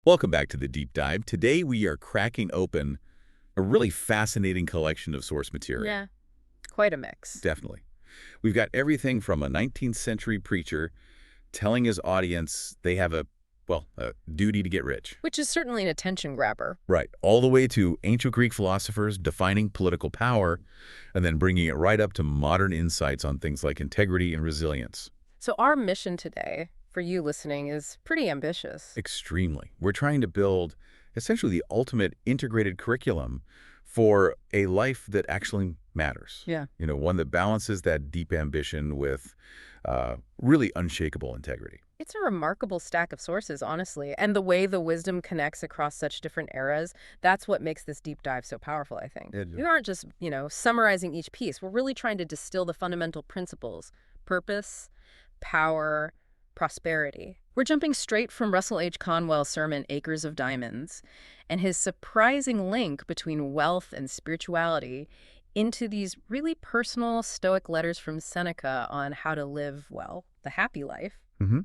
Welcome back to the Deep Dive. Today we are cracking open a really fascinating collection of source material. Yeah, quite a mix. Definitely. We've got everything from a 19th century preacher telling his audience they have a duty to get rich. Which is certainly an attention grabber. Right. All the way to ancient Greek philosophers defining political power and then bringing it right up to modern insights on things like integrity and resilience. So our mission today, for you listening, is pretty ambitious. Extremely. We're trying to build essentially the ultimate integrated curriculum for a life that actually matters. Yeah. One that balances that deep ambition with really unshakable integrity. It's a remarkable stack of sources, honestly, and the way the wisdom connects across such different eras, that's what makes this deep dive so powerful, I think. We aren't just, summarizing each piece. We're really trying to distill the fundamental principles: purpose, power, prosperity. We're jumping straight from Russell H. Conwell's sermon, Acres of Diamonds, and his surprising link between wealth and spirituality into these really personal Stoic letters from Seneca on how to live, well, the happy life. Mm-hmm.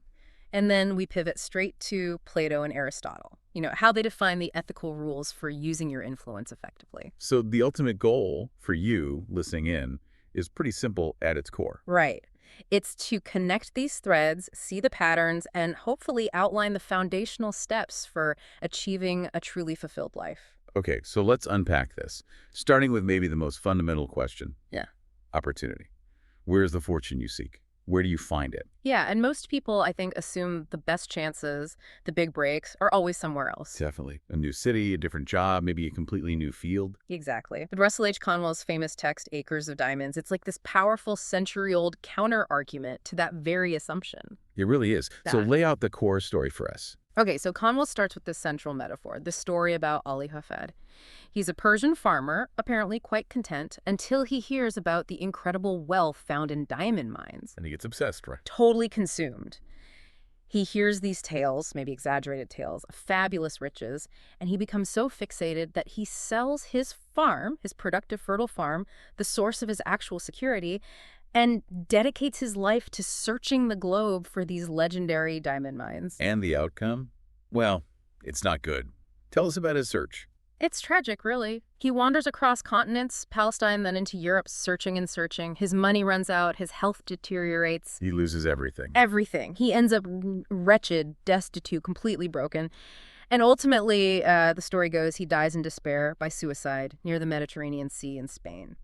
And then we pivot straight to Plato and Aristotle, how they define the ethical rules for using your influence effectively. So the ultimate goal for you listening in is pretty simple at its core. Right. It's to connect these threads, see the patterns, and hopefully outline the foundational steps for achieving a truly fulfilled life. Okay, so let's unpack this, starting with maybe the most fundamental question. Yeah. Opportunity. Where's the fortune you seek? Where do you find it? Yeah, and most people, I think, assume the best chances, the big breaks, are always somewhere else. Definitely. A new city, a different job, maybe a completely new field. Exactly. But Russell H. Conwell's famous text, Acres of Diamonds, it's like this powerful century-old counter-argument to that very assumption. It really is. So lay out the core story for us. Okay, so Conwell starts with this central metaphor, the story about Ali Hafed. He's a Persian farmer, apparently quite content, until he hears about the incredible wealth found in diamond mines. And he gets obsessed, right? Totally consumed. He hears these tales, maybe exaggerated tales, of fabulous riches, and he becomes so fixated that he sells his farm, his productive, fertile farm, the source of his actual security, and dedicates his life to searching the globe for these legendary diamond mines. And the outcome? Well, it's not good. Tell us about his search. It's tragic, really. He wanders across continents, Palestine, then into Europe, searching and searching. His money runs out, his health deteriorates. He loses everything. Everything. He ends up wretched, destitute, completely broken. And ultimately, the story goes, he dies in despair by suicide near the Mediterranean Sea in Spain.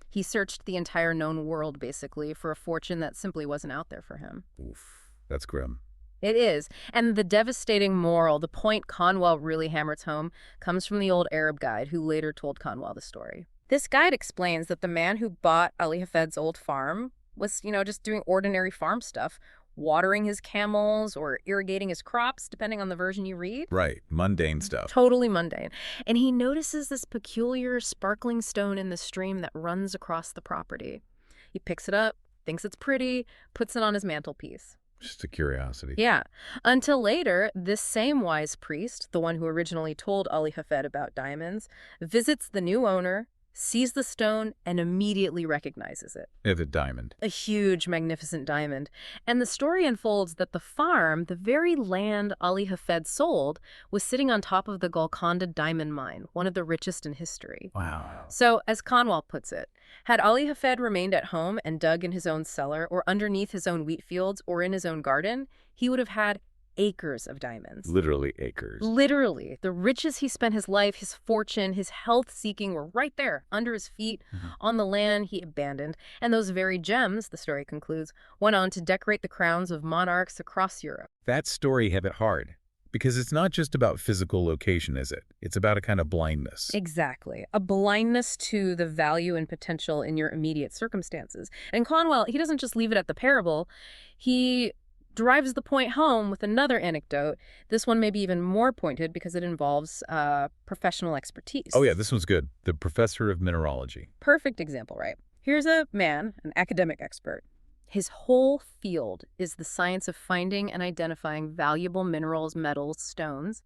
He searched the entire known world, basically, for a fortune that simply wasn't out there for him. Oof, that's grim. It is. And the devastating moral, the point Conwell really hammers home, comes from the old Arab guide who later told Conwell the story. This guide explains that the man who bought Ali Hafed's old farm was, just doing ordinary farm stuff, watering his camels or irrigating his crops, depending on the version you read. Right, mundane stuff. Totally mundane. And he notices this peculiar sparkling stone in the stream that runs across the property. He picks it up, thinks it's pretty, puts it on his mantelpiece. Just a curiosity. Yeah. Until later, this same wise priest, the one who originally told Ali Hafed about diamonds, visits the new owner, sees the stone, and immediately recognizes it. The diamond. A huge, magnificent diamond. And the story unfolds that the farm, the very land Ali Hafed sold, was sitting on top of the Golconda diamond mine, one of the richest in history. Wow. So, as Conwell puts it, had Ali Hafed remained at home and dug in his own cellar or underneath his own wheat fields or in his own garden, he would have had acres of diamonds. Literally acres. Literally. The riches he spent his life, his fortune, his health seeking were right there, under his feet, on the land he abandoned. And those very gems, the story concludes, went on to decorate the crowns of monarchs across Europe. That story hit it hard. Because it's not just about physical location, is it? It's about a kind of blindness. Exactly. A blindness to the value and potential in your immediate circumstances. And Conwell, he doesn't just leave it at the parable. He drives the point home with another anecdote. This one may be even more pointed because it involves professional expertise. Oh yeah, this one's good. The professor of mineralogy. Perfect example, right? Here's a man, an academic expert. His whole field is the science of finding and identifying valuable minerals, metals, stones.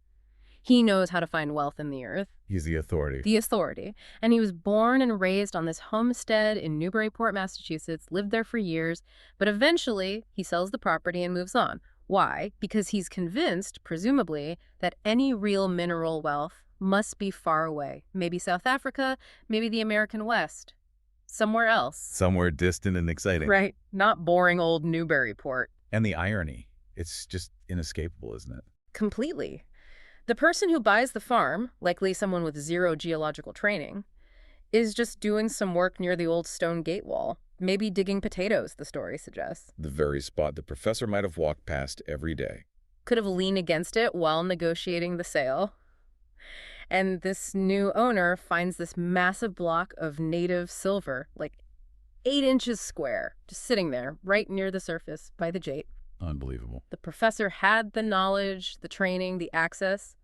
He knows how to find wealth in the earth. He's the authority. The authority. And he was born and raised on this homestead in Newburyport, Massachusetts, lived there for years, but eventually he sells the property and moves on. Why? Because he's convinced, presumably, that any real mineral wealth must be far away. Maybe South Africa, maybe the American West. Somewhere else. Somewhere distant and exciting. Right. Not boring old Newburyport. And the irony, it's just inescapable, isn't it? Completely. The person who buys the farm, likely someone with zero geological training, is just doing some work near the old stone gate wall. Maybe digging potatoes, the story suggests. The very spot the professor might have walked past every day. Could have leaned against it while negotiating the sale. And this new owner finds this massive block of native silver, like 8 inches square, just sitting there right near the surface by the jade. Unbelievable. The professor had the knowledge, the training, the access,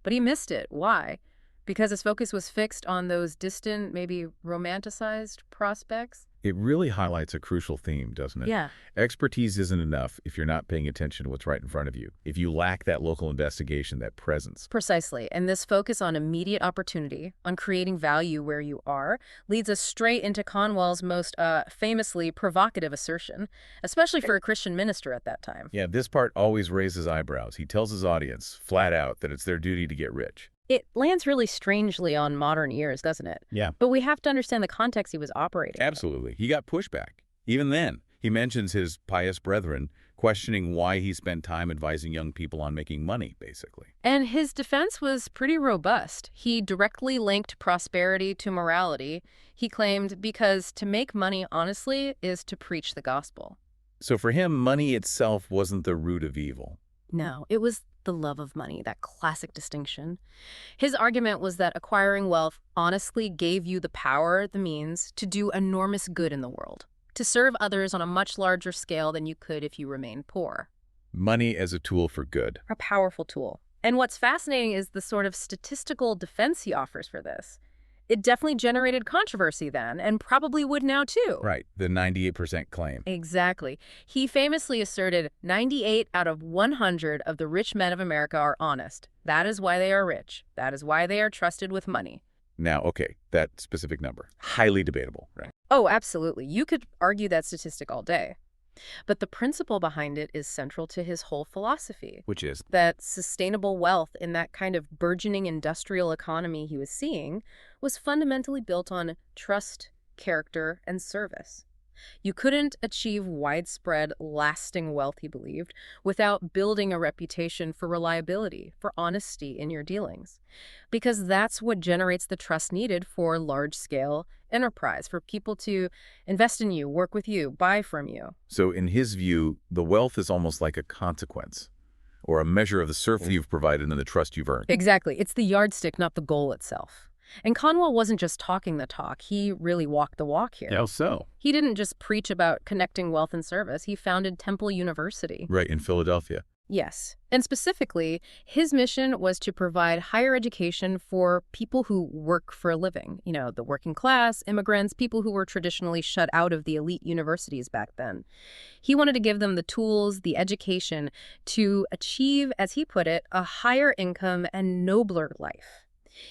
but he missed it. Why? Because his focus was fixed on those distant, maybe romanticized prospects. It really highlights a crucial theme, doesn't it? Yeah. Expertise isn't enough if you're not paying attention to what's right in front of you. If you lack that local investigation, that presence. Precisely. And this focus on immediate opportunity, on creating value where you are, leads us straight into Conwell's most famously provocative assertion, especially for a Christian minister at that time. Yeah, this part always raises eyebrows. He tells his audience, flat out, that it's their duty to get rich. It lands really strangely on modern ears, doesn't it? Yeah. But we have to understand the context he was operating in. Absolutely. He got pushback. Even then, he mentions his pious brethren questioning why he spent time advising young people on making money, basically. And his defense was pretty robust. He directly linked prosperity to morality. He claimed because to make money honestly is to preach the gospel. So for him, money itself wasn't the root of evil. No, it was the love of money, that classic distinction. His argument was that acquiring wealth honestly gave you the power, the means, to do enormous good in the world, to serve others on a much larger scale than you could if you remained poor. Money as a tool for good. A powerful tool. And what's fascinating is the sort of statistical defense he offers for this. It definitely generated controversy then, and probably would now too. Right, the 98% claim. Exactly. He famously asserted 98 out of 100 of the rich men of America are honest. That is why they are rich. That is why they are trusted with money. Now, okay, that specific number, highly debatable, right? Oh, absolutely. You could argue that statistic all day. But the principle behind it is central to his whole philosophy. Which is? That sustainable wealth in that kind of burgeoning industrial economy he was seeing was fundamentally built on trust, character, and service. You couldn't achieve widespread, lasting wealth, he believed, without building a reputation for reliability, for honesty in your dealings. Because that's what generates the trust needed for large-scale enterprise, for people to invest in you, work with you, buy from you. So in his view, the wealth is almost like a consequence, or a measure of the service you've provided and the trust you've earned. Exactly. It's the yardstick, not the goal itself. And Conwell wasn't just talking the talk. He really walked the walk here. How so? He didn't just preach about connecting wealth and service. He founded Temple University. Right, in Philadelphia. Yes. And specifically, his mission was to provide higher education for people who work for a living. You know, the working class, immigrants, people who were traditionally shut out of the elite universities back then. He wanted to give them the tools, the education to achieve, as he put it, a higher income and nobler life.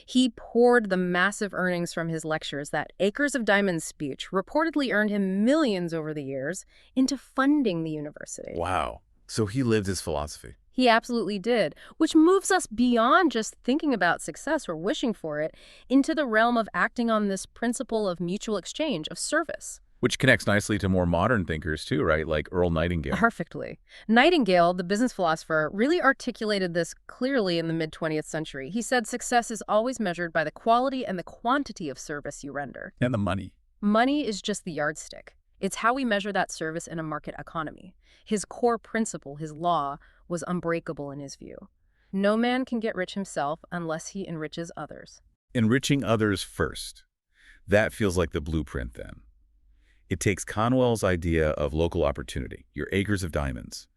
He poured the massive earnings from his lectures, that acres of diamonds speech, reportedly earned him millions over the years, into funding the university. Wow. So he lived his philosophy. He absolutely did, which moves us beyond just thinking about success or wishing for it into the realm of acting on this principle of mutual exchange, of service. Which connects nicely to more modern thinkers too, right? Like Earl Nightingale. Perfectly. Nightingale, the business philosopher, really articulated this clearly in the mid-20th century. He said success is always measured by the quality and the quantity of service you render. And the money. Money is just the yardstick. It's how we measure that service in a market economy. His core principle, his law, was unbreakable in his view. No man can get rich himself unless he enriches others. Enriching others first. That feels like the blueprint then. It takes Conwell's idea of local opportunity, your acres of diamonds,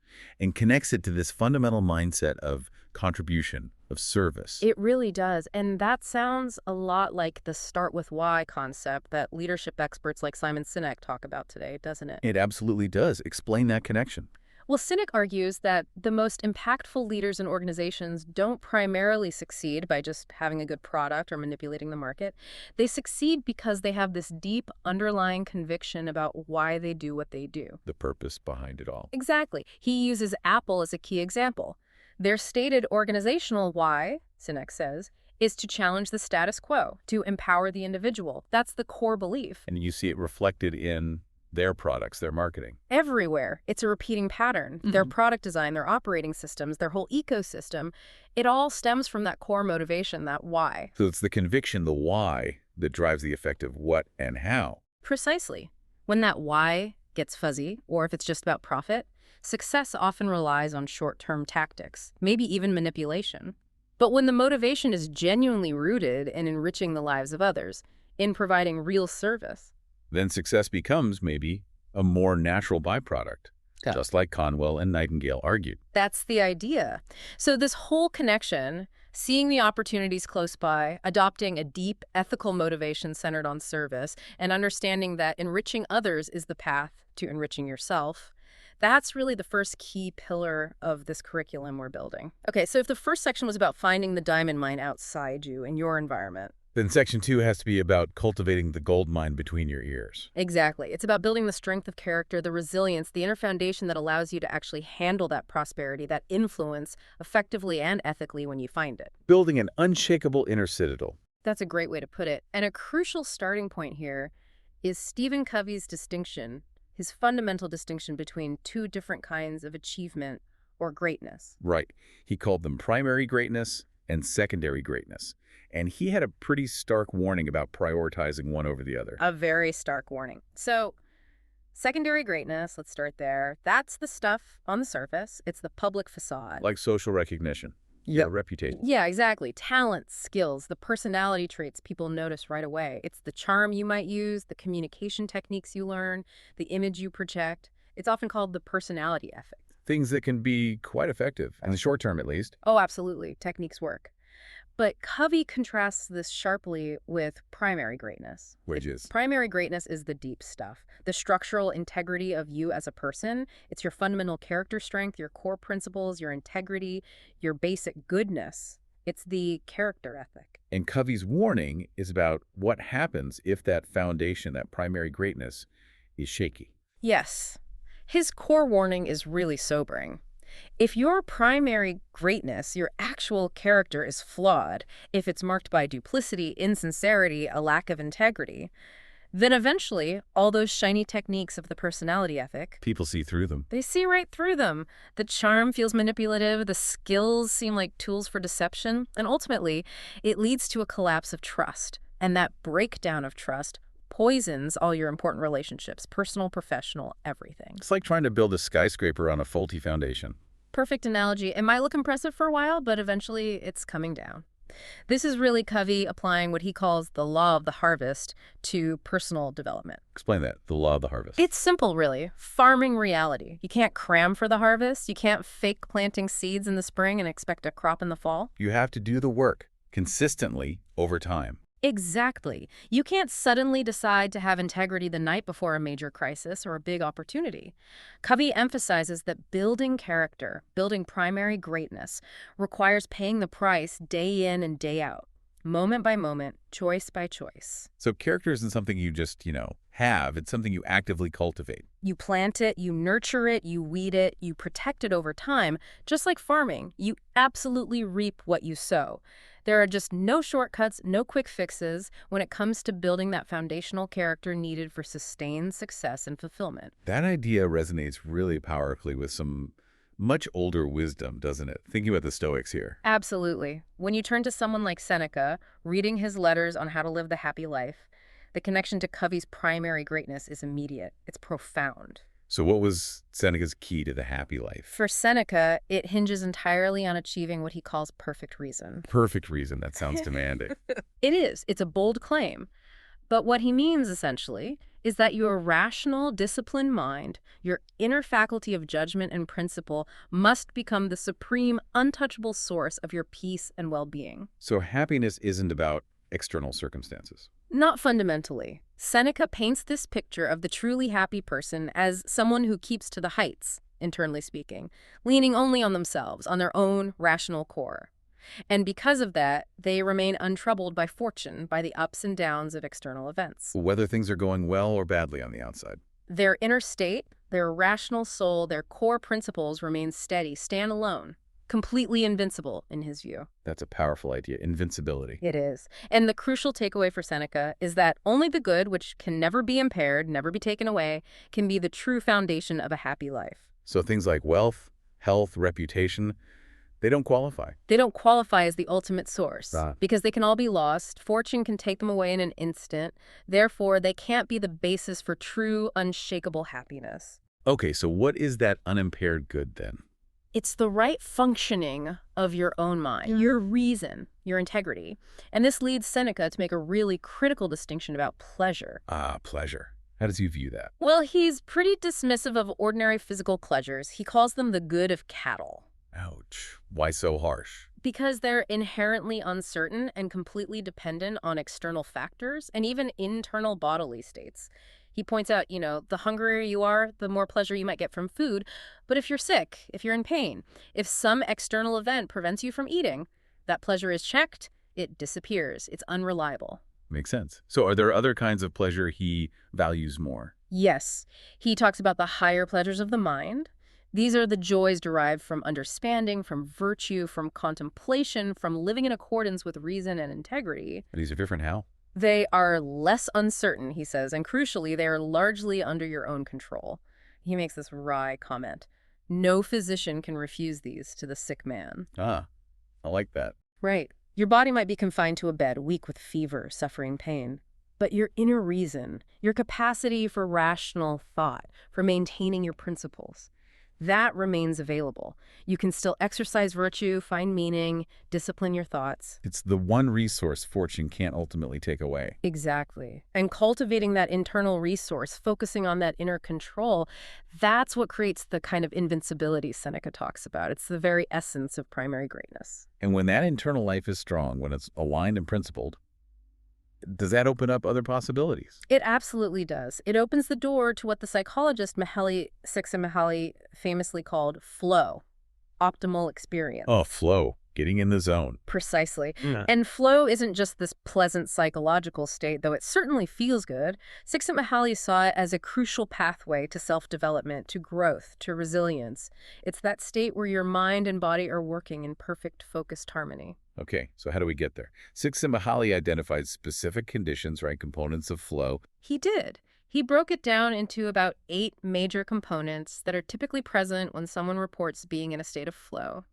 and connects it to this fundamental mindset of contribution, of service. It really does. And that sounds a lot like the start with why concept that leadership experts like Simon Sinek talk about today, doesn't it? It absolutely does. Explain that connection. Well, Cynic argues that the most impactful leaders in organizations don't primarily succeed by just having a good product or manipulating the market. They succeed because they have this deep underlying conviction about why they do what they do. The purpose behind it all. Exactly. He uses Apple as a key example. Their stated organizational why, Cynic says, is to challenge the status quo, to empower the individual. That's the core belief. And you see it reflected in their products, their marketing. Everywhere. It's a repeating pattern. Their product design, their operating systems, their whole ecosystem, it all stems from that core motivation, that why. So it's the conviction, the why, that drives the effective what and how. Precisely. When that why gets fuzzy, or if it's just about profit, success often relies on short-term tactics, maybe even manipulation. But when the motivation is genuinely rooted in enriching the lives of others, in providing real service, then success becomes, maybe, a more natural byproduct, just like Conwell and Nightingale argued. That's the idea. So this whole connection, seeing the opportunities close by, adopting a deep ethical motivation centered on service, and understanding that enriching others is the path to enriching yourself, that's really the first key pillar of this curriculum we're building. Okay, so if the first section was about finding the diamond mine outside you, in your environment, then section 2 has to be about cultivating the gold mine between your ears. Exactly. It's about building the strength of character, the resilience, the inner foundation that allows you to actually handle that prosperity, that influence, effectively and ethically when you find it. Building an unshakable inner citadel. That's a great way to put it. And a crucial starting point here is Stephen Covey's distinction, his fundamental distinction between two different kinds of achievement or greatness. Right. He called them primary greatness and secondary greatness. And he had a pretty stark warning about prioritizing one over the other. A very stark warning. So, secondary greatness, let's start there. That's the stuff on the surface. It's the public facade. Like social recognition. Yeah. Reputation. Yeah, exactly. Talents, skills, the personality traits people notice right away. It's the charm you might use, the communication techniques you learn, the image you project. It's often called the personality ethic. Things that can be quite effective, in the short term at least. Oh, absolutely. Techniques work. But Covey contrasts this sharply with primary greatness. Which is? Primary greatness is the deep stuff, the structural integrity of you as a person. It's your fundamental character strength, your core principles, your integrity, your basic goodness. It's the character ethic. And Covey's warning is about what happens if that foundation, that primary greatness, is shaky. Yes. His core warning is really sobering. If your primary greatness, your actual character, is flawed, if it's marked by duplicity, insincerity, a lack of integrity, then eventually all those shiny techniques of the personality ethic, people see through them. They see right through them. The charm feels manipulative, the skills seem like tools for deception, and ultimately it leads to a collapse of trust. And that breakdown of trust poisons all your important relationships, personal, professional, everything. It's like trying to build a skyscraper on a faulty foundation. Perfect analogy. It might look impressive for a while, but eventually it's coming down. This is really Covey applying what he calls the law of the harvest to personal development. Explain that, the law of the harvest. It's simple, really. Farming reality. You can't cram for the harvest. You can't fake planting seeds in the spring and expect a crop in the fall. You have to do the work consistently over time. Exactly. You can't suddenly decide to have integrity the night before a major crisis or a big opportunity. Covey emphasizes that building character, building primary greatness, requires paying the price day in and day out, moment by moment, choice by choice. So character isn't something you just, have. It's something you actively cultivate. You plant it, you nurture it, you weed it, you protect it over time. Just like farming, you absolutely reap what you sow. There are just no shortcuts, no quick fixes when it comes to building that foundational character needed for sustained success and fulfillment. That idea resonates really powerfully with some much older wisdom, doesn't it? Thinking about the Stoics here. Absolutely. When you turn to someone like Seneca, reading his letters on how to live the happy life, the connection to Covey's primary greatness is immediate. It's profound. So what was Seneca's key to the happy life? For Seneca, it hinges entirely on achieving what he calls perfect reason. Perfect reason. That sounds demanding. It is. It's a bold claim. But what he means, essentially, is that your rational, disciplined mind, your inner faculty of judgment and principle, must become the supreme, untouchable source of your peace and well-being. So happiness isn't about external circumstances. Not fundamentally. Seneca paints this picture of the truly happy person as someone who keeps to the heights, internally speaking, leaning only on themselves, on their own rational core. And because of that, they remain untroubled by fortune, by the ups and downs of external events. Whether things are going well or badly on the outside. Their inner state, their rational soul, their core principles remain steady, stand alone, completely invincible in his view. That's a powerful idea, invincibility. It is. And the crucial takeaway for Seneca is that only the good, which can never be impaired, never be taken away, can be the true foundation of a happy life. So things like wealth, health, reputation, they don't qualify. They don't qualify as the ultimate source Ah. because they can all be lost. Fortune can take them away in an instant. Therefore, they can't be the basis for true, unshakable happiness. Okay, so what is that unimpaired good then? It's the right functioning of your own mind, your reason, your integrity. And this leads Seneca to make a really critical distinction about pleasure. Ah, pleasure. How does he view that? Well, he's pretty dismissive of ordinary physical pleasures. He calls them the good of cattle. Ouch. Why so harsh? Because they're inherently uncertain and completely dependent on external factors and even internal bodily states. He points out, the hungrier you are, the more pleasure you might get from food. But if you're sick, if you're in pain, if some external event prevents you from eating, that pleasure is checked, it disappears. It's unreliable. Makes sense. So are there other kinds of pleasure he values more? Yes. He talks about the higher pleasures of the mind. These are the joys derived from understanding, from virtue, from contemplation, from living in accordance with reason and integrity. These are different how? They are less uncertain, he says, and crucially, they are largely under your own control. He makes this wry comment. No physician can refuse these to the sick man. Ah, I like that. Right. Your body might be confined to a bed, weak with fever, suffering pain. But your inner reason, your capacity for rational thought, for maintaining your principles, that remains available. You can still exercise virtue, find meaning, discipline your thoughts. It's the one resource fortune can't ultimately take away. Exactly. And cultivating that internal resource, focusing on that inner control, that's what creates the kind of invincibility Seneca talks about. It's the very essence of primary greatness. And when that internal life is strong, when it's aligned and principled, does that open up other possibilities? It absolutely does. It opens the door to what the psychologist Csikszentmihalyi famously called flow, optimal experience. Oh, flow. Getting in the zone. Precisely. Yeah. And flow isn't just this pleasant psychological state, though it certainly feels good. Csikszentmihalyi saw it as a crucial pathway to self-development, to growth, to resilience. It's that state where your mind and body are working in perfect focused harmony. Okay, so how do we get there? Csikszentmihalyi identified specific conditions, right, components of flow. He did. He broke it down into about 8 major components that are typically present when someone reports being in a state of flow.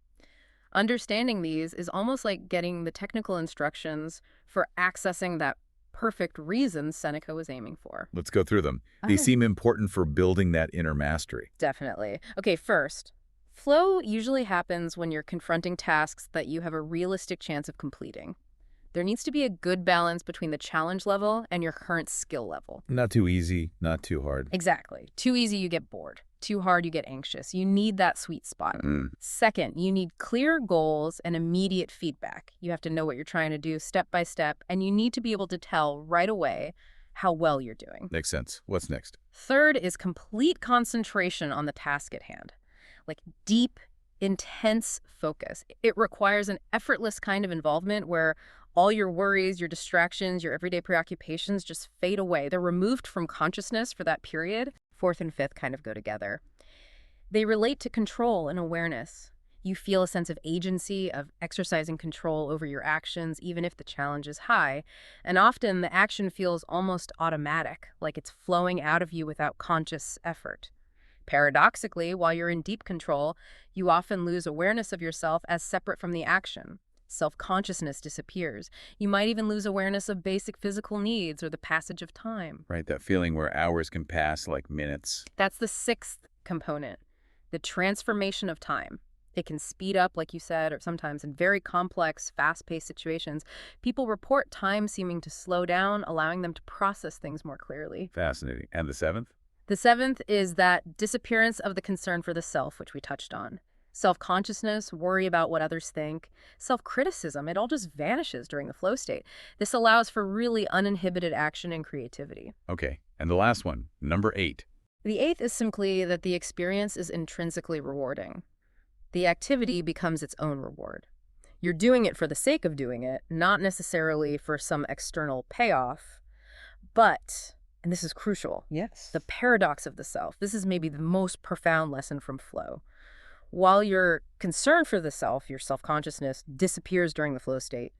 Understanding these is almost like getting the technical instructions for accessing that perfect reason Seneca was aiming for. Let's go through them. They seem important for building that inner mastery. Definitely. Okay, first, flow usually happens when you're confronting tasks that you have a realistic chance of completing. There needs to be a good balance between the challenge level and your current skill level. Not too easy, not too hard. Exactly. Too easy, you get bored. Too hard, you get anxious. You need that sweet spot. Second, you need clear goals and immediate feedback. You have to know what you're trying to do step by step, and you need to be able to tell right away how well you're doing. Makes sense. What's next? Third is complete concentration on the task at hand. Like deep, intense focus. It requires an effortless kind of involvement where all your worries, your distractions, your everyday preoccupations just fade away. They're removed from consciousness for that period. Fourth and fifth kind of go together. They relate to control and awareness. You feel a sense of agency, of exercising control over your actions, even if the challenge is high. And often the action feels almost automatic, like it's flowing out of you without conscious effort. Paradoxically, while you're in deep control, you often lose awareness of yourself as separate from the action. Self-consciousness disappears. You might even lose awareness of basic physical needs or the passage of time. Right, that feeling where hours can pass like minutes. That's the sixth component, the transformation of time. It can speed up, like you said, or sometimes in very complex, fast-paced situations, people report time seeming to slow down, allowing them to process things more clearly. Fascinating. And the seventh? The seventh is that disappearance of the concern for the self, which we touched on. Self-consciousness, worry about what others think, self-criticism, it all just vanishes during the flow state. This allows for really uninhibited action and creativity. Okay, and the last one, number 8. The eighth is simply that the experience is intrinsically rewarding. The activity becomes its own reward. You're doing it for the sake of doing it, not necessarily for some external payoff. But, and this is crucial, Yes. the paradox of the self. This is maybe the most profound lesson from flow. While your concern for the self, your self-consciousness, disappears during the flow state,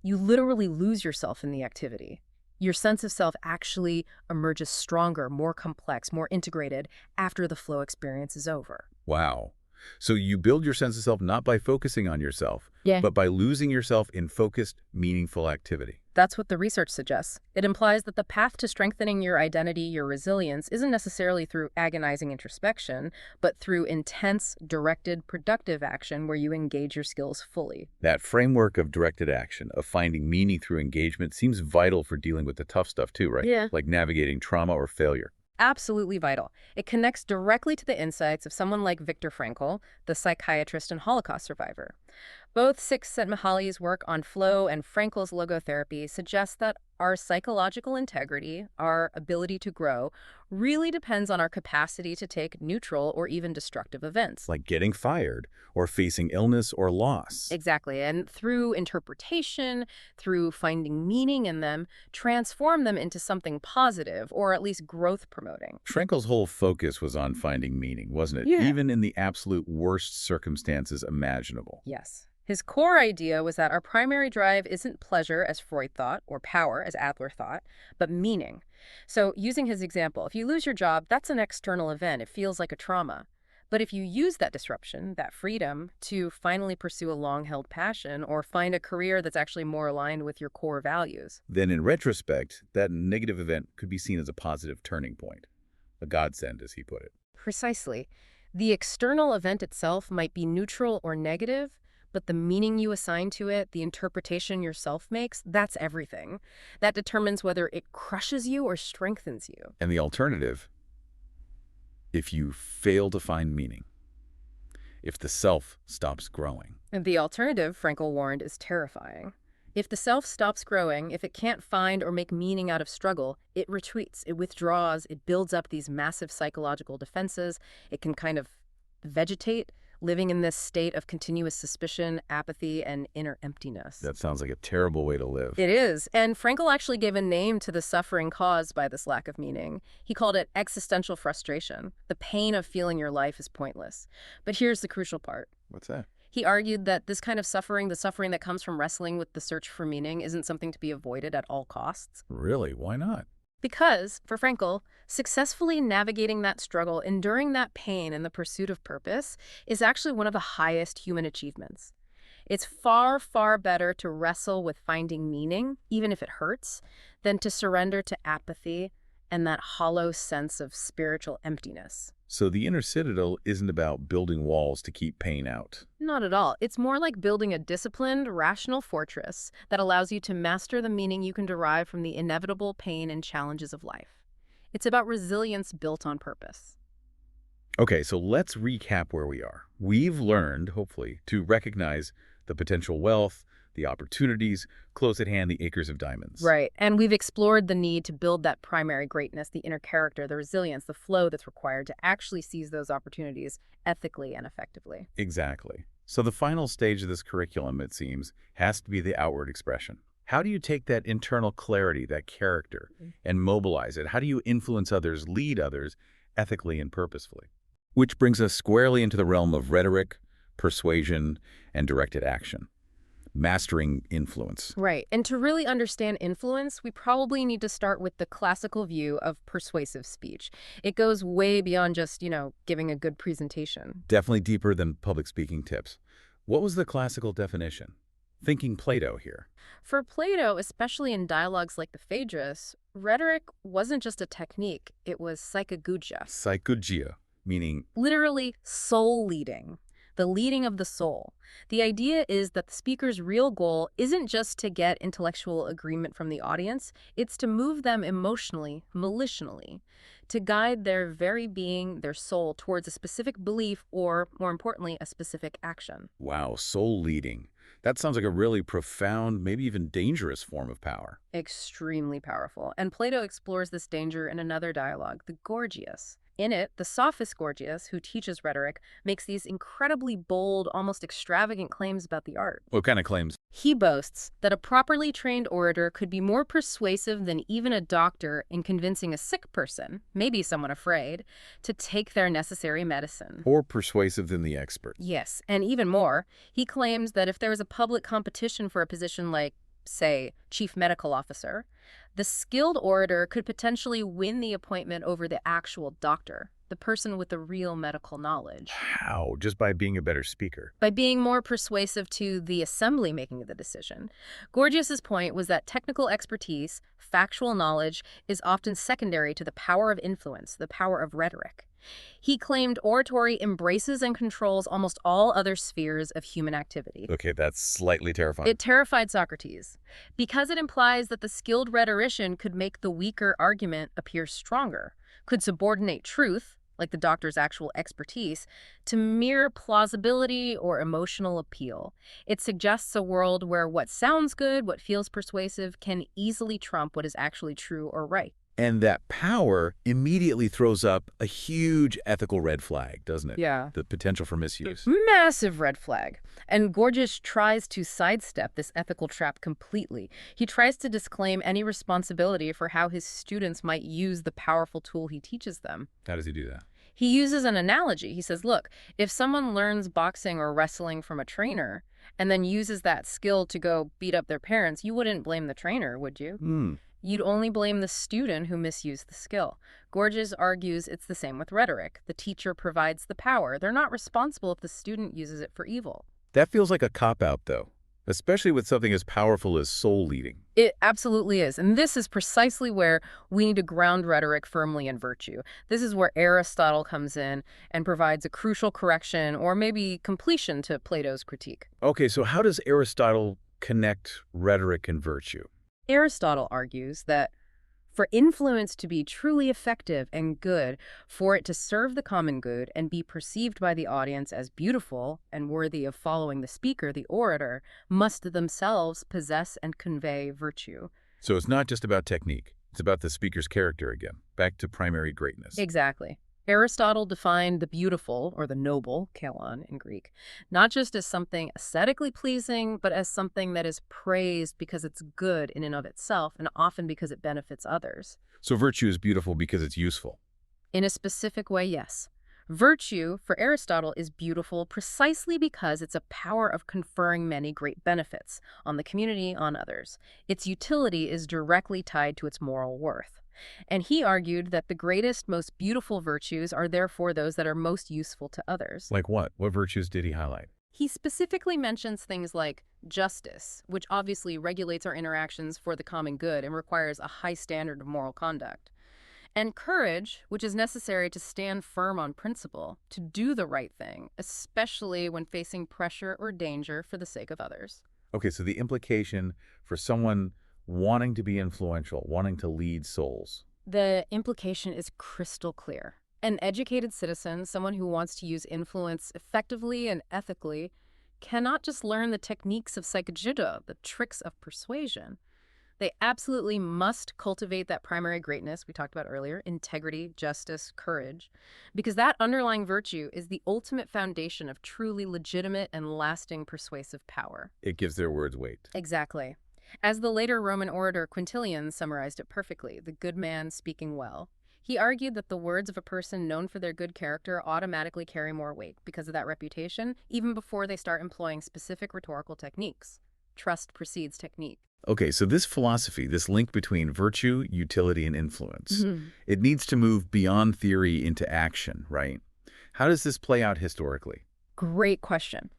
you literally lose yourself in the activity. Your sense of self actually emerges stronger, more complex, more integrated after the flow experience is over. Wow. So you build your sense of self not by focusing on yourself, Yeah. but by losing yourself in focused, meaningful activity. That's what the research suggests. It implies that the path to strengthening your identity, your resilience, isn't necessarily through agonizing introspection, but through intense, directed, productive action where you engage your skills fully. That framework of directed action, of finding meaning through engagement, seems vital for dealing with the tough stuff too, right? Yeah. Like navigating trauma or failure. Absolutely vital. It connects directly to the insights of someone like Viktor Frankl, the psychiatrist and Holocaust survivor. Both Csikszentmihalyi's work on flow and Frankl's logotherapy suggest that our psychological integrity, our ability to grow, really depends on our capacity to take neutral or even destructive events. Like getting fired or facing illness or loss. Exactly. And through interpretation, through finding meaning in them, transform them into something positive or at least growth promoting. Frankl's whole focus was on finding meaning, wasn't it? Yeah. Even in the absolute worst circumstances imaginable. Yes. His core idea was that our primary drive isn't pleasure, as Freud thought, or power, as Adler thought, but meaning. So, using his example, if you lose your job, that's an external event. It feels like a trauma. But if you use that disruption, that freedom, to finally pursue a long-held passion or find a career that's actually more aligned with your core values. Then in retrospect, that negative event could be seen as a positive turning point. A godsend, as he put it. Precisely. The external event itself might be neutral or negative, but the meaning you assign to it, the interpretation yourself makes, that's everything. That determines whether it crushes you or strengthens you. And the alternative, if you fail to find meaning, if the self stops growing. And the alternative, Frankl warned, is terrifying. If the self stops growing, if it can't find or make meaning out of struggle, it retreats, it withdraws, it builds up these massive psychological defenses. It can kind of vegetate, living in this state of continuous suspicion, apathy, and inner emptiness. That sounds like a terrible way to live. It is. And Frankl actually gave a name to the suffering caused by this lack of meaning. He called it existential frustration, the pain of feeling your life is pointless. But here's the crucial part. What's that? He argued that this kind of suffering, the suffering that comes from wrestling with the search for meaning, isn't something to be avoided at all costs. Really? Why not? Because, for Frankl, successfully navigating that struggle, enduring that pain in the pursuit of purpose, is actually one of the highest human achievements. It's far, far better to wrestle with finding meaning, even if it hurts, than to surrender to apathy and that hollow sense of spiritual emptiness. So the inner citadel isn't about building walls to keep pain out. Not at all. It's more like building a disciplined, rational fortress that allows you to master the meaning you can derive from the inevitable pain and challenges of life. It's about resilience built on purpose. Okay, so let's recap where we are. We've learned, hopefully, to recognize the potential wealth, the opportunities, close at hand, the acres of diamonds. Right. And we've explored the need to build that primary greatness, the inner character, the resilience, the flow that's required to actually seize those opportunities ethically and effectively. Exactly. So the final stage of this curriculum, it seems, has to be the outward expression. How do you take that internal clarity, that character, and mobilize it? How do you influence others, lead others, ethically and purposefully? Which brings us squarely into the realm of rhetoric, persuasion, and directed action. Mastering influence. Right. And to really understand influence, we probably need to start with the classical view of persuasive speech. It goes way beyond just, giving a good presentation. Definitely deeper than public speaking tips. What was the classical definition? Thinking Plato here. For Plato, especially in dialogues like the Phaedrus, rhetoric wasn't just a technique, it was psychagogia. Psychagogia, meaning Literally soul leading. The leading of the soul. The idea is that the speaker's real goal isn't just to get intellectual agreement from the audience, it's to move them emotionally, volitionally, to guide their very being, their soul, towards a specific belief or, more importantly, a specific action. wow, soul leading. That sounds like a really profound, maybe even dangerous form of power. Extremely powerful. And Plato explores this danger in another dialogue, the Gorgias. In it, the sophist Gorgias, who teaches rhetoric, makes these incredibly bold, almost extravagant claims about the art. What kind of claims? He boasts that a properly trained orator could be more persuasive than even a doctor in convincing a sick person, maybe someone afraid, to take their necessary medicine. More persuasive than the expert. Yes, and even more, he claims that if there was a public competition for a position like, say, chief medical officer, the skilled orator could potentially win the appointment over the actual doctor, the person with the real medical knowledge. How? Just by being a better speaker? By being more persuasive to the assembly making the decision. Gorgias's point was that technical expertise, factual knowledge, is often secondary to the power of influence, the power of rhetoric. He claimed oratory embraces and controls almost all other spheres of human activity. Okay, that's slightly terrifying. It terrified Socrates, because it implies that the skilled rhetorician could make the weaker argument appear stronger, could subordinate truth, like the doctor's actual expertise, to mere plausibility or emotional appeal. It suggests a world where what sounds good, what feels persuasive, can easily trump what is actually true or right. And that power immediately throws up a huge ethical red flag, doesn't it? Yeah. The potential for misuse. Massive red flag. And Gorgias tries to sidestep this ethical trap completely. He tries to disclaim any responsibility for how his students might use the powerful tool he teaches them. How does he do that? He uses an analogy. He says, look, if someone learns boxing or wrestling from a trainer and then uses that skill to go beat up their parents, you wouldn't blame the trainer, would you? You'd only blame the student who misused the skill. Gorgias argues it's the same with rhetoric. The teacher provides the power. They're not responsible if the student uses it for evil. That feels like a cop-out, though, especially with something as powerful as soul-leading. It absolutely is. And this is precisely where we need to ground rhetoric firmly in virtue. This is where Aristotle comes in and provides a crucial correction or maybe completion to Plato's critique. Okay, so how does Aristotle connect rhetoric and virtue? Aristotle argues that for influence to be truly effective and good, for it to serve the common good and be perceived by the audience as beautiful and worthy of following the speaker, the orator, must themselves possess and convey virtue. So it's not just about technique. It's about the speaker's character again, back to primary greatness. Exactly. Aristotle defined the beautiful, or the noble, kalon in Greek, not just as something aesthetically pleasing, but as something that is praised because it's good in and of itself, and often because it benefits others. So virtue is beautiful because it's useful. In a specific way, yes. Virtue, for Aristotle, is beautiful precisely because it's a power of conferring many great benefits on the community, on others. Its utility is directly tied to its moral worth. And he argued that the greatest, most beautiful virtues are therefore those that are most useful to others. Like what? What virtues did he highlight? He specifically mentions things like justice, which obviously regulates our interactions for the common good and requires a high standard of moral conduct. And courage, which is necessary to stand firm on principle, to do the right thing, especially when facing pressure or danger for the sake of others. Okay, so the implication for someone wanting to be influential, wanting to lead souls. The implication is crystal clear. An educated citizen, someone who wants to use influence effectively and ethically, cannot just learn the techniques of psychojudo, the tricks of persuasion. They absolutely must cultivate that primary greatness we talked about earlier, integrity, justice, courage, because that underlying virtue is the ultimate foundation of truly legitimate and lasting persuasive power. It gives their words weight. Exactly. As the later Roman orator Quintilian summarized it perfectly, the good man speaking well. He argued that the words of a person known for their good character automatically carry more weight because of that reputation, even before they start employing specific rhetorical techniques. Trust precedes technique. Okay, so this philosophy, this link between virtue, utility, and influence, it needs to move beyond theory into action, right? How does this play out historically? Great question.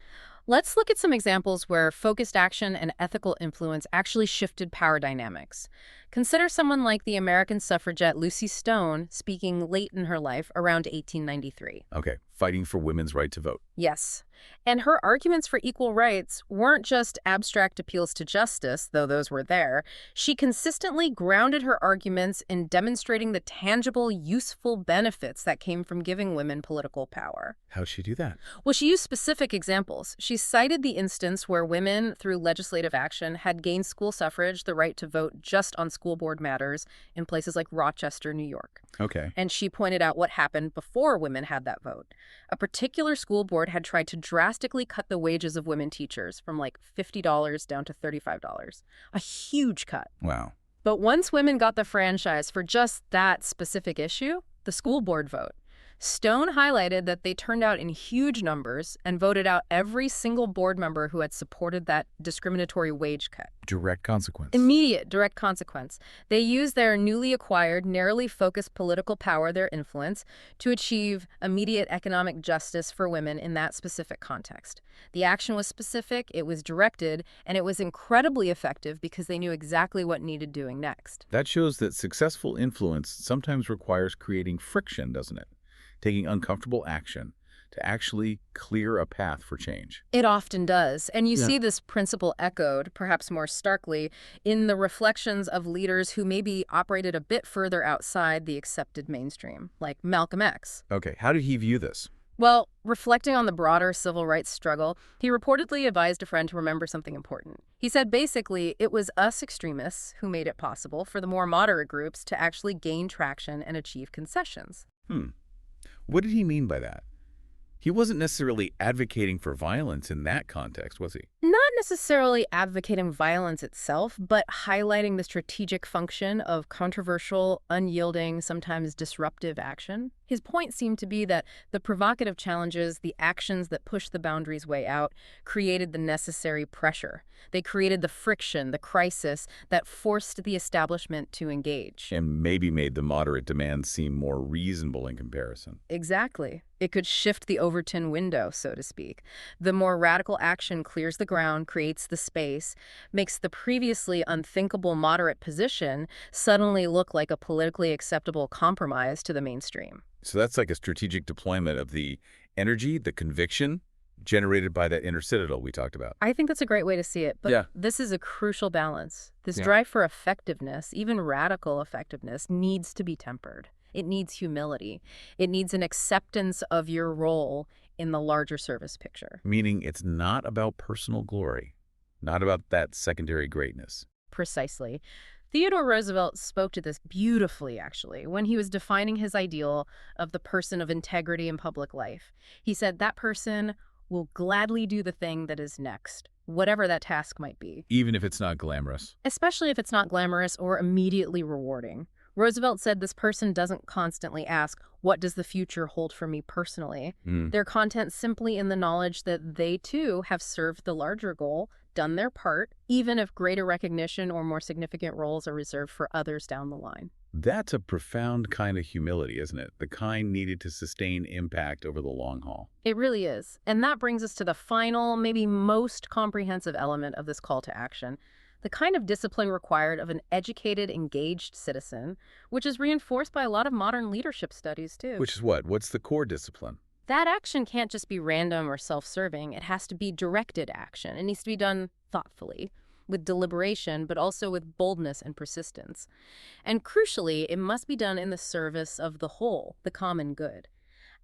Let's look at some examples where focused action and ethical influence actually shifted power dynamics. Consider someone like the American suffragette Lucy Stone speaking late in her life around 1893. Okay, fighting for women's right to vote. Yes. And her arguments for equal rights weren't just abstract appeals to justice, though those were there. She consistently grounded her arguments in demonstrating the tangible, useful benefits that came from giving women political power. How'd she do that? Well, she used specific examples. She cited the instance where women, through legislative action, had gained school suffrage, the right to vote just on school board matters, in places like Rochester, New York. Okay. And she pointed out what happened before women had that vote. A particular school board had tried to drastically cut the wages of women teachers from like $50 down to $35. A huge cut. Wow. But once women got the franchise for just that specific issue, the school board vote, Stone highlighted that they turned out in huge numbers and voted out every single board member who had supported that discriminatory wage cut. Direct consequence. Immediate direct consequence. They used their newly acquired, narrowly focused political power, their influence, to achieve immediate economic justice for women in that specific context. The action was specific, it was directed, and it was incredibly effective because they knew exactly what needed doing next. That shows that successful influence sometimes requires creating friction, doesn't it? Taking uncomfortable action to actually clear a path for change. It often does. And you see this principle echoed, perhaps more starkly, in the reflections of leaders who maybe operated a bit further outside the accepted mainstream, like Malcolm X. Okay, how did he view this? Well, reflecting on the broader civil rights struggle, he reportedly advised a friend to remember something important. He said basically it was us extremists who made it possible for the more moderate groups to actually gain traction and achieve concessions. What did he mean by that? He wasn't necessarily advocating for violence in that context, was he? Not necessarily advocating violence itself, but highlighting the strategic function of controversial, unyielding, sometimes disruptive action. His point seemed to be that the provocative challenges, the actions that pushed the boundaries way out, created the necessary pressure. They created the friction, the crisis that forced the establishment to engage. And maybe made the moderate demands seem more reasonable in comparison. Exactly. It could shift the Overton window, so to speak. The more radical action clears the ground, creates the space, makes the previously unthinkable moderate position suddenly look like a politically acceptable compromise to the mainstream. So that's like a strategic deployment of the energy, the conviction generated by that inner citadel we talked about. I think that's a great way to see it, but this is a crucial balance. This drive for effectiveness, even radical effectiveness, needs to be tempered. It needs humility. It needs an acceptance of your role in the larger service picture. Meaning it's not about personal glory, not about that secondary greatness. Precisely. Theodore Roosevelt spoke to this beautifully, actually, when he was defining his ideal of the person of integrity in public life. He said that person will gladly do the thing that is next, whatever that task might be. Even if it's not glamorous. Especially if it's not glamorous or immediately rewarding. Roosevelt said this person doesn't constantly ask, what does the future hold for me personally? Their content simply in the knowledge that they, too, have served the larger goal, done their part, even if greater recognition or more significant roles are reserved for others down the line. That's a profound kind of humility, isn't it? The kind needed to sustain impact over the long haul. It really is. And that brings us to the final, maybe most comprehensive element of this call to action. The kind of discipline required of an educated, engaged citizen, which is reinforced by a lot of modern leadership studies, too. Which is what? What's the core discipline? That action can't just be random or self-serving. It has to be directed action. It needs to be done thoughtfully, with deliberation, but also with boldness and persistence. And crucially, it must be done in the service of the whole, the common good.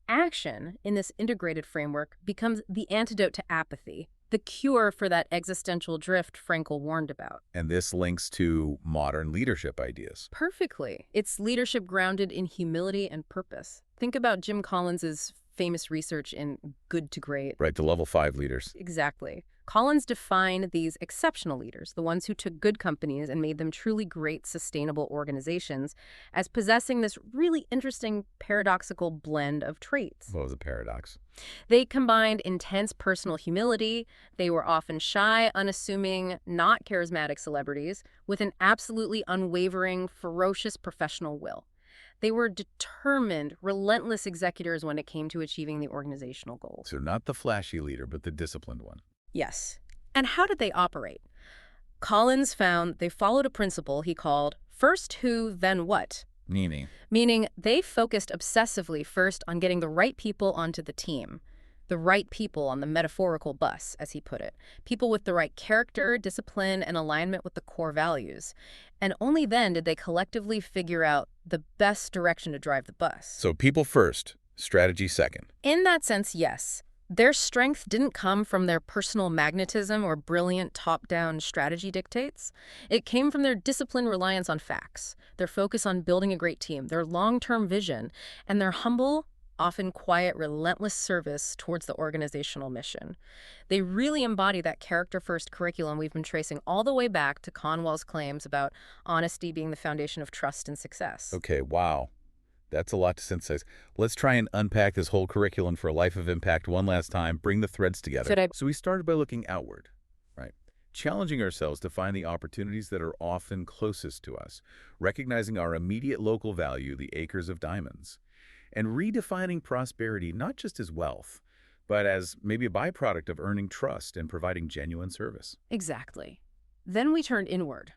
Action, in this integrated framework, becomes the antidote to apathy, the cure for that existential drift Frankl warned about. And this links to modern leadership ideas. Perfectly. It's leadership grounded in humility and purpose. Think about Jim Collins's famous research in Good to Great. Right, the level 5 leaders. Exactly. Collins defined these exceptional leaders, the ones who took good companies and made them truly great, sustainable organizations, as possessing this really interesting paradoxical blend of traits. What was a paradox? They combined intense personal humility, they were often shy, unassuming, not charismatic celebrities, with an absolutely unwavering, ferocious professional will. They were determined, relentless executors when it came to achieving the organizational goals. So not the flashy leader, but the disciplined one. Yes. And how did they operate? Collins found they followed a principle he called first who, then what. Meaning? Meaning they focused obsessively first on getting the right people onto the team. The right people on the metaphorical bus, as he put it. People with the right character, discipline, and alignment with the core values. And only then did they collectively figure out the best direction to drive the bus. So people first, strategy second. In that sense, yes. Their strength didn't come from their personal magnetism or brilliant top-down strategy dictates. It came from their disciplined reliance on facts, their focus on building a great team, their long-term vision, and their humble, often quiet, relentless service towards the organizational mission. They really embody that character-first curriculum we've been tracing all the way back to Conwell's claims about honesty being the foundation of trust and success. Okay, wow. That's a lot to synthesize. Let's try and unpack this whole curriculum for a life of impact one last time, bring the threads together. So we started by looking outward, right? Challenging ourselves to find the opportunities that are often closest to us, recognizing our immediate local value, the acres of diamonds, and redefining prosperity not just as wealth, but as maybe a byproduct of earning trust and providing genuine service. Exactly. Then we turned inward.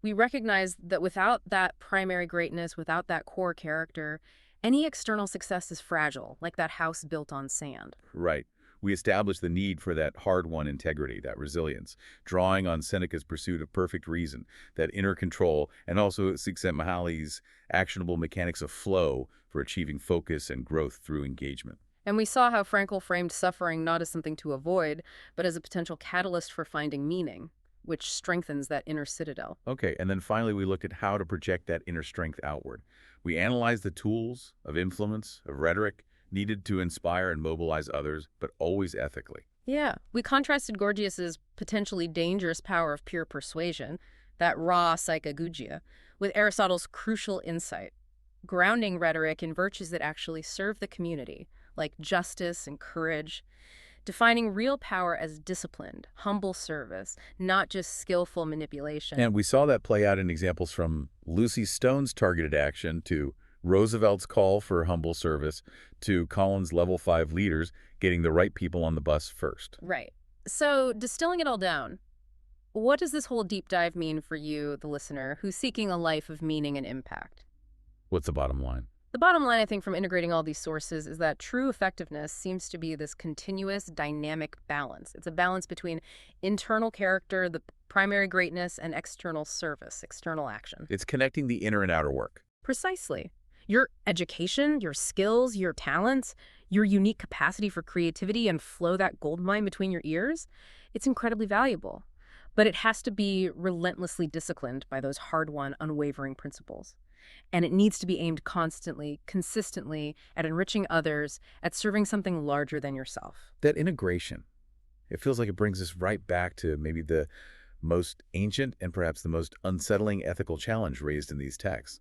We recognized that without that primary greatness, without that core character, any external success is fragile, like that house built on sand. Right. We established the need for that hard-won integrity, that resilience, drawing on Seneca's pursuit of perfect reason, that inner control, and also Csikszentmihalyi's actionable mechanics of flow for achieving focus and growth through engagement. And we saw how Frankl framed suffering not as something to avoid, but as a potential catalyst for finding meaning, which strengthens that inner citadel. Okay, and then finally we looked at how to project that inner strength outward. We analyzed the tools of influence, of rhetoric, needed to inspire and mobilize others, but always ethically. Yeah, we contrasted Gorgias's potentially dangerous power of pure persuasion, that raw psychagogia, with Aristotle's crucial insight, grounding rhetoric in virtues that actually serve the community, like justice and courage, defining real power as disciplined, humble service, not just skillful manipulation. And we saw that play out in examples from Lucy Stone's targeted action to Roosevelt's call for humble service to Collins' level 5 leaders getting the right people on the bus first. Right. So, distilling it all down, what does this whole deep dive mean for you, the listener, who's seeking a life of meaning and impact? What's the bottom line? The bottom line, I think, from integrating all these sources is that true effectiveness seems to be this continuous, dynamic balance. It's a balance between internal character, the primary greatness, and external service, external action. It's connecting the inner and outer work. Precisely. Your education, your skills, your talents, your unique capacity for creativity and flow that goldmine between your ears, it's incredibly valuable. But it has to be relentlessly disciplined by those hard-won, unwavering principles. And it needs to be aimed constantly, consistently, at enriching others, at serving something larger than yourself. That integration, it feels like it brings us right back to maybe the most ancient and perhaps the most unsettling ethical challenge raised in these texts,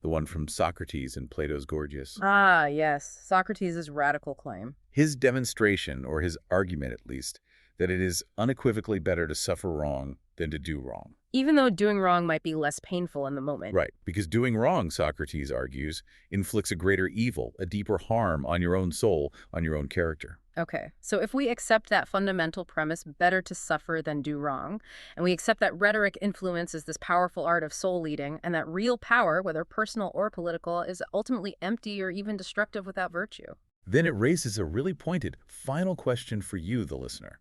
the one from Socrates in Plato's Gorgias. Ah, yes, Socrates' radical claim. His demonstration, or his argument at least, that it is unequivocally better to suffer wrong than to do wrong. Even though doing wrong might be less painful in the moment. Right, because doing wrong, Socrates argues, inflicts a greater evil, a deeper harm on your own soul, on your own character. Okay, so if we accept that fundamental premise, better to suffer than do wrong, and we accept that rhetoric influences this powerful art of soul leading, and that real power, whether personal or political, is ultimately empty or even destructive without virtue, then it raises a really pointed final question for you, the listener.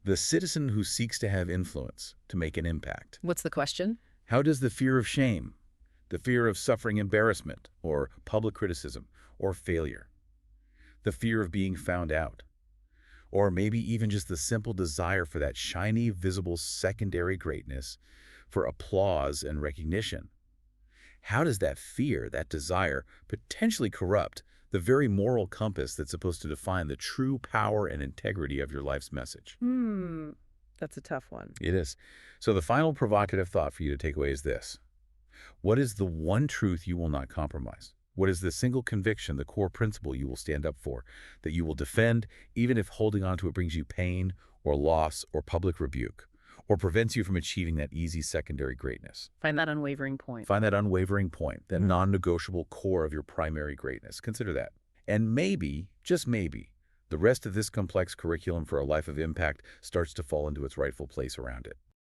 The citizen who seeks to have influence, to make an impact. What's the question? How does the fear of shame, the fear of suffering embarrassment, or public criticism, or failure, the fear of being found out, or maybe even just the simple desire for that shiny, visible secondary greatness, for applause and recognition, how does that fear, that desire, potentially corrupt the very moral compass that's supposed to define the true power and integrity of your life's message? That's a tough one. It is. So the final provocative thought for you to take away is this. What is the one truth you will not compromise? What is the single conviction, the core principle you will stand up for, that you will defend, even if holding on to it brings you pain or loss or public rebuke, or prevents you from achieving that easy secondary greatness? Find that unwavering point. Find that unwavering point, that non-negotiable core of your primary greatness. Consider that. And maybe, just maybe, the rest of this complex curriculum for a life of impact starts to fall into its rightful place around it.